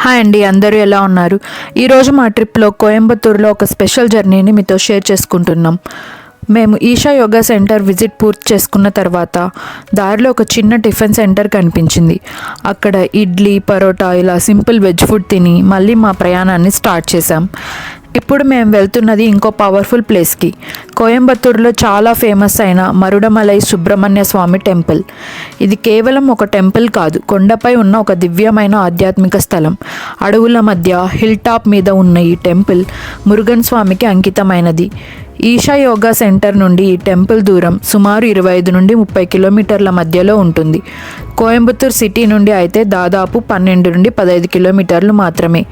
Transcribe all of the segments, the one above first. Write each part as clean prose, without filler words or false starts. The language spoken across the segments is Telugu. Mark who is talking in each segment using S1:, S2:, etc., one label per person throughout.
S1: హాయ్ అండి, అందరూ ఎలా ఉన్నారు? ఈరోజు మా ట్రిప్లో కోయంబత్తూరులో ఒక స్పెషల్ జర్నీని మీతో షేర్ చేసుకుంటున్నాం. మేము ఈషా యోగా సెంటర్ విజిట్ పూర్తి చేసుకున్న తర్వాత దారిలో ఒక చిన్న టిఫిన్ సెంటర్ కనిపించింది. అక్కడ ఇడ్లీ, పరోటా ఇలా సింపుల్ వెజ్ ఫుడ్ తిని మళ్ళీ మా ప్రయాణాన్ని స్టార్ట్ చేశాం. ఇప్పుడు మేము వెళ్తున్నది ఇంకో పవర్ఫుల్ ప్లేస్కి. కోయంబత్తూరులో చాలా ఫేమస్ అయిన మరుడమలై సుబ్రహ్మణ్య స్వామి టెంపుల్. ఇది కేవలం ఒక టెంపుల్ కాదు, కొండపై ఉన్న ఒక దివ్యమైన ఆధ్యాత్మిక స్థలం. అడవుల మధ్య హిల్ టాప్ మీద ఉన్న ఈ టెంపుల్ మురుగన్ స్వామికి అంకితమైనది. ఈషా యోగా సెంటర్ నుండి ఈ టెంపుల్ దూరం సుమారు 25 నుండి 30 కిలోమీటర్ల మధ్యలో ఉంటుంది. కోయంబత్తూరు సిటీ నుండి అయితే దాదాపు 12 నుండి 15 కిలోమీటర్లు మాత్రమే.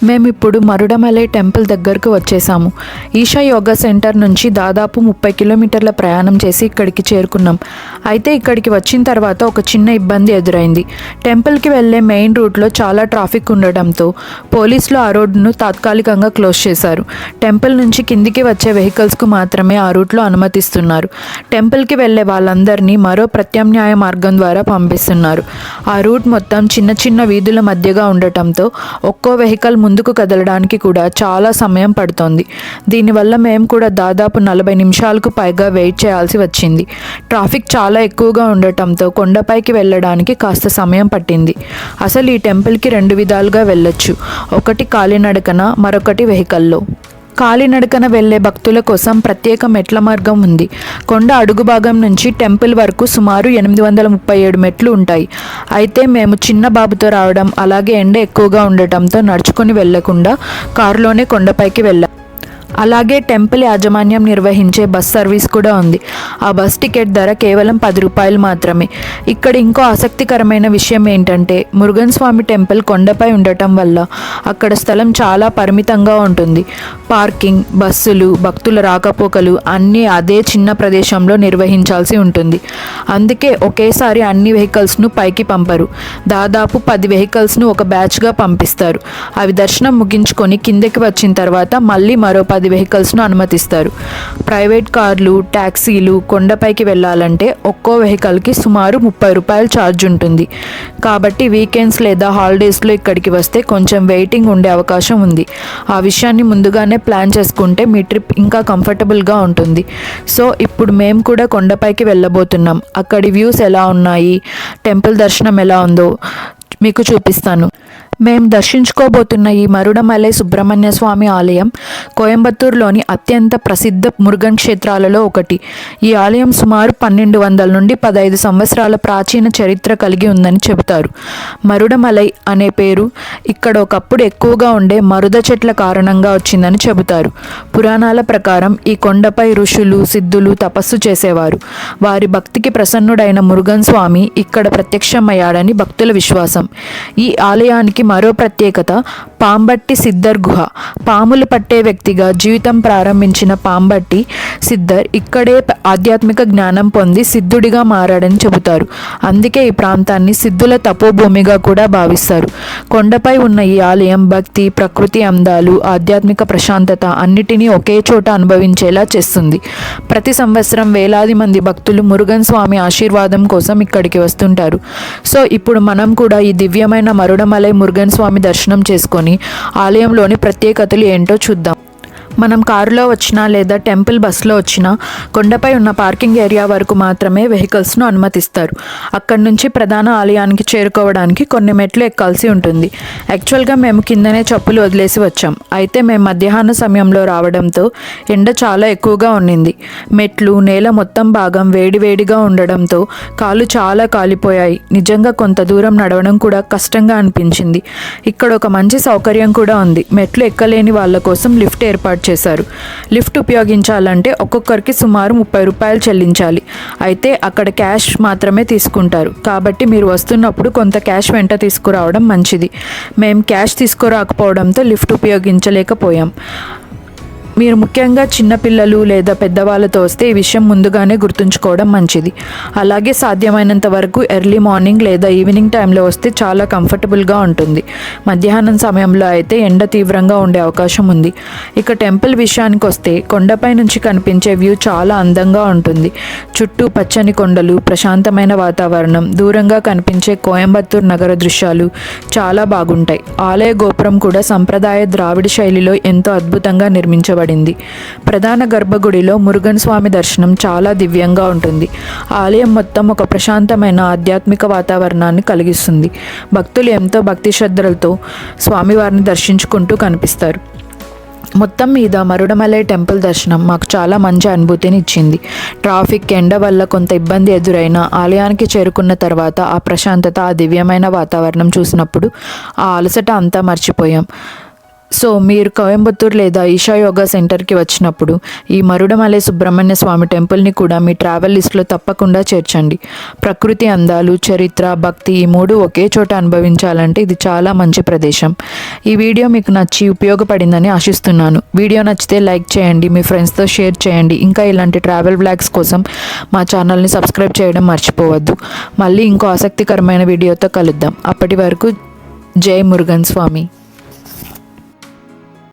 S1: మేము ఇప్పుడు మరుడమలై టెంపుల్ దగ్గరకు వచ్చేసాము. ఈషా యోగా సెంటర్ నుంచి దాదాపు 30 కిలోమీటర్ల ప్రయాణం చేసి ఇక్కడికి చేరుకున్నాం. అయితే ఇక్కడికి వచ్చిన తర్వాత ఒక చిన్న ఇబ్బంది ఎదురైంది. టెంపుల్కి వెళ్ళే మెయిన్ రూట్లో చాలా ట్రాఫిక్ ఉండడంతో పోలీసులు ఆ రోడ్డును తాత్కాలికంగా క్లోజ్ చేశారు. టెంపుల్ నుంచి కిందికి వచ్చే వెహికల్స్కు మాత్రమే ఆ రూట్లో అనుమతిస్తున్నారు. టెంపుల్కి వెళ్ళే వాళ్ళందరినీ మరో ప్రత్యామ్నాయ మార్గం ద్వారా పంపిస్తున్నారు. ఆ రూట్ మొత్తం చిన్న చిన్న వీధుల మధ్యగా ఉండటంతో ఒక్కో వెహికల్ ముందుకు కదలడానికి కూడా చాలా సమయం పడుతోంది. దీనివల్ల మేము కూడా దాదాపు 40 నిమిషాలకు పైగా వెయిట్ చేయాల్సి వచ్చింది. ట్రాఫిక్ చాలా ఎక్కువగా ఉండటంతో కొండపైకి వెళ్ళడానికి కాస్త సమయం పట్టింది. అసలు ఈ టెంపుల్కి 2 విధాలుగా వెళ్ళొచ్చు. ఒకటి కాలినడకన, మరొకటి వెహికల్లో. కాలినడకన వెళ్లే భక్తుల కోసం ప్రత్యేక మెట్ల మార్గం ఉంది. కొండ అడుగు భాగం నుంచి టెంపుల్ వరకు సుమారు 837 మెట్లు ఉంటాయి. అయితే మేము చిన్న బాబుతో రావడం, అలాగే ఎండ ఎక్కువగా ఉండటంతో నడుచుకొని వెళ్లకుండా కారులోనే కొండపైకి వెళ్ళాం. అలాగే టెంపుల్ యాజమాన్యం నిర్వహించే బస్ సర్వీస్ కూడా ఉంది. ఆ బస్ టికెట్ ధర కేవలం 10 రూపాయలు మాత్రమే. ఇక్కడ ఇంకో ఆసక్తికరమైన విషయం ఏంటంటే మురుగన్ స్వామి టెంపుల్ కొండపై ఉండటం వల్ల అక్కడ స్థలం చాలా పరిమితంగా ఉంటుంది. పార్కింగ్, బస్సులు, భక్తుల రాకపోకలు అన్నీ అదే చిన్న ప్రదేశంలో నిర్వహించాల్సి ఉంటుంది. అందుకే ఒకేసారి అన్ని వెహికల్స్ను పైకి పంపరు. దాదాపు 10 వెహికల్స్ను ఒక బ్యాచ్గా పంపిస్తారు. అవి దర్శనం ముగించుకొని కిందకి వచ్చిన తర్వాత మళ్ళీ మరో 10 వెహికల్స్ను అనుమతిస్తారు. ప్రైవేట్ కార్లు, ట్యాక్సీలు కొండపైకి వెళ్ళాలంటే ఒక్కో వెహికల్కి సుమారు 30 రూపాయలు ఛార్జ్ ఉంటుంది. కాబట్టి వీకెండ్స్ లేదా హాలిడేస్లో ఇక్కడికి వస్తే కొంచెం వెయిటింగ్ ఉండే అవకాశం ఉంది. ఆ విషయాన్ని ముందుగానే ప్లాన్ చేసుకుంటే మీ ట్రిప్ ఇంకా కంఫర్టబుల్గా ఉంటుంది. సో ఇప్పుడు మేము కూడా కొండపైకి వెళ్ళబోతున్నాం. అక్కడి వ్యూస్ ఎలా ఉన్నాయి, టెంపుల్ దర్శనం ఎలా ఉందో మీకు చూపిస్తాను. మేము దర్శించుకోబోతున్న ఈ మరుడమలై సుబ్రహ్మణ్య స్వామి ఆలయం కోయంబత్తూరులోని అత్యంత ప్రసిద్ధ మురుగన్ క్షేత్రాలలో ఒకటి. ఈ ఆలయం సుమారు 1200 నుండి 15 సంవత్సరాల ప్రాచీన చరిత్ర కలిగి ఉందని చెబుతారు. మరుడమలై అనే పేరు ఇక్కడ ఒకప్పుడు ఎక్కువగా ఉండే మరుద చెట్ల కారణంగా వచ్చిందని చెబుతారు. పురాణాల ప్రకారం ఈ కొండపై ఋషులు, సిద్ధులు తపస్సు చేసేవారు. వారి భక్తికి ప్రసన్నుడైన మురుగన్ స్వామి ఇక్కడ ప్రత్యక్షమయ్యాడని భక్తుల విశ్వాసం. ఈ ఆలయానికి మరో ప్రత్యేకత పాంబట్టి సిద్ధర్ గుహ. పాములు పట్టే వ్యక్తిగా జీవితం ప్రారంభించిన పాంబట్టి సిద్ధర్ ఇక్కడే ఆధ్యాత్మిక జ్ఞానం పొంది సిద్ధుడిగా మారాడని చెబుతారు. అందుకే ఈ ప్రాంతాన్ని సిద్ధుల తపోభూమిగా కూడా భావిస్తారు. కొండపై ఉన్న ఈ ఆలయం భక్తి, ప్రకృతి అందాలు, ఆధ్యాత్మిక ప్రశాంతత అన్నిటినీ ఒకే చోట అనుభవించేలా చేస్తుంది. ప్రతి సంవత్సరం వేలాది మంది భక్తులు మురుగన్ స్వామి ఆశీర్వాదం కోసం ఇక్కడికి వస్తుంటారు. సో ఇప్పుడు మనం కూడా ఈ దివ్యమైన మరుడమలై మురుగన్ స్వామి దర్శనం చేసుకొని ఆలయంలోని ప్రత్యేకతలు ఏంటో చూద్దాం. మనం కారులో వచ్చినా లేదా టెంపుల్ బస్లో వచ్చినా కొండపై ఉన్న పార్కింగ్ ఏరియా వరకు మాత్రమే వెహికల్స్ను అనుమతిస్తారు. అక్కడి నుంచి ప్రధాన ఆలయానికి చేరుకోవడానికి కొన్ని మెట్లు ఎక్కాల్సి ఉంటుంది. యాక్చువల్గా మేము కిందనే చెప్పులు వదిలేసి వచ్చాం. అయితే మేము మధ్యాహ్న సమయంలో రావడంతో ఎండ చాలా ఎక్కువగా ఉండింది. మెట్లు, నేల మొత్తం భాగం వేడివేడిగా ఉండడంతో కాళ్ళు చాలా కాలిపోయాయి. నిజంగా కొంత దూరం నడవడం కూడా కష్టంగా అనిపించింది. ఇక్కడ ఒక మంచి సౌకర్యం కూడా ఉంది. మెట్లు ఎక్కలేని వాళ్ళ కోసం లిఫ్ట్ ఏర్పాటు చేశారు. లిఫ్ట్ ఉపయోగించాలంటే ఒక్కొక్కరికి సుమారు 30 రూపాయలు చెల్లించాలి. అయితే అక్కడ క్యాష్ మాత్రమే తీసుకుంటారు. కాబట్టి మీరు వస్తున్నప్పుడు కొంత క్యాష్ వెంట తీసుకురావడం మంచిది. మేము క్యాష్ తీసుకురాకపోవడంతో లిఫ్ట్ ఉపయోగించలేకపోయాం. మీరు ముఖ్యంగా చిన్నపిల్లలు లేదా పెద్దవాళ్ళతో వస్తే ఈ విషయం ముందుగానే గుర్తుంచుకోవడం మంచిది. అలాగే సాధ్యమైనంత వరకు ఎర్లీ మార్నింగ్ లేదా ఈవినింగ్ టైంలో వస్తే చాలా కంఫర్టబుల్గా ఉంటుంది. మధ్యాహ్నం సమయంలో అయితే ఎండ తీవ్రంగా ఉండే అవకాశం ఉంది. ఇక టెంపుల్ విషయానికి వస్తే కొండపై నుంచి కనిపించే వ్యూ చాలా అందంగా ఉంటుంది. చుట్టూ పచ్చని కొండలు, ప్రశాంతమైన వాతావరణం, దూరంగా కనిపించే కోయంబత్తూర్ నగర దృశ్యాలు చాలా బాగుంటాయి. ఆలయ గోపురం కూడా సంప్రదాయ ద్రావిడ శైలిలో ఎంతో అద్భుతంగా నిర్మించబడింది. ప్రధాన గర్భగుడిలో మురుగన్ స్వామి దర్శనం చాలా దివ్యంగా ఉంటుంది. ఆలయం మొత్తం ఒక ప్రశాంతమైన ఆధ్యాత్మిక వాతావరణాన్ని కలిగిస్తుంది. భక్తులు ఎంతో భక్తి శ్రద్ధలతో స్వామివారిని దర్శించుకుంటూ కనిపిస్తారు. మొత్తం మీద మరుడమలై టెంపుల్ దర్శనం మాకు చాలా మంచి అనుభూతిని ఇచ్చింది. ట్రాఫిక్, ఎండ వల్ల కొంత ఇబ్బంది ఎదురైనా ఆలయానికి చేరుకున్న తర్వాత ఆ ప్రశాంతత, ఆ దివ్యమైన వాతావరణం చూసినప్పుడు ఆ అలసట అంతా మర్చిపోయాం. సో మీరు కోయంబత్తూర్ లేదా ఈషా యోగా సెంటర్కి వచ్చినప్పుడు ఈ మరుడమలై సుబ్రహ్మణ్య స్వామి టెంపుల్ని కూడా మీ ట్రావెల్ లిస్ట్లో తప్పకుండా చేర్చండి. ప్రకృతి అందాలు, చరిత్ర, భక్తి ఈ మూడు ఒకే చోట అనుభవించాలంటే ఇది చాలా మంచి ప్రదేశం. ఈ వీడియో మీకు నచ్చి ఉపయోగపడిందని ఆశిస్తున్నాను. వీడియో నచ్చితే లైక్ చేయండి, మీ ఫ్రెండ్స్తో షేర్ చేయండి. ఇంకా ఇలాంటి ట్రావెల్ బ్లాగ్స్ కోసం మా ఛానల్ని సబ్స్క్రైబ్ చేయడం మర్చిపోవద్దు. మళ్ళీ ఇంకో ఆసక్తికరమైన వీడియోతో కలుద్దాం. అప్పటి వరకు జై మురుగన్ స్వామి.